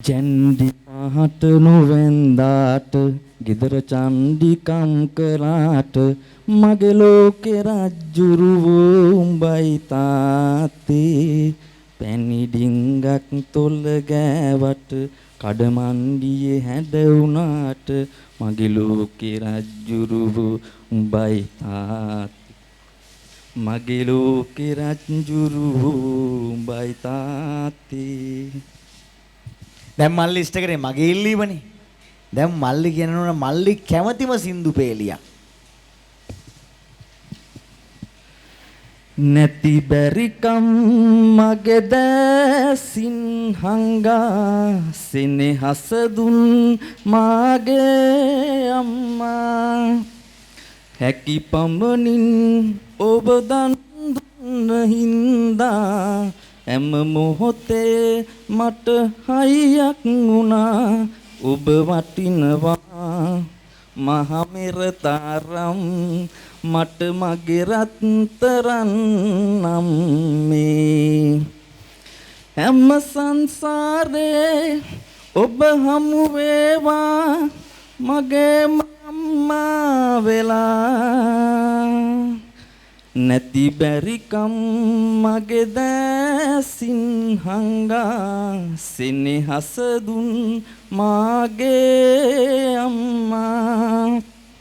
චන්දි පහට නොවෙන්දාට ගෙදර චන්දිකම් කළාට මගේ ලෝකේ රජ්ජුරුවෝ උඹයි තාත්තේ පැණි ඩිංගක් තොල ගෑවට කඩමණ්ඩියේ හැඩ වුණාට මගේ ලෝකේ රජ්ජුරුවෝ උඹයි තාත්තේ මගේ ලෝකේ රජ්ජුරුවෝ උඹයි තාත්තේ. දැන් මල්ලි ඉෂ්ට කරේ මගේ ඉල්ලීමනේ. දැන් මල්ලි කියනවනේ මල්ලි කැමැතිම සින්දු පේලියක්. නැති බැරිකම් මගේ දැසින් හංගා සෙනෙහස දුන් මාගේ අම්මා හැකි පමණින් ඔබ දන් දුන්න හින්දා හැම මොහොතේ මට හයියක් වුණා ඔබ වටිනවා මහ මෙර තරම් මට මගේ රත්තරන් අම්මේ හැම සංසාරේ ඔබ හමු වේවා මගේ අම්මා වෙලා නැති බැරිකම් මගේ දැසින් හංගා සෙනෙහස දුන් මාගේ අම්මා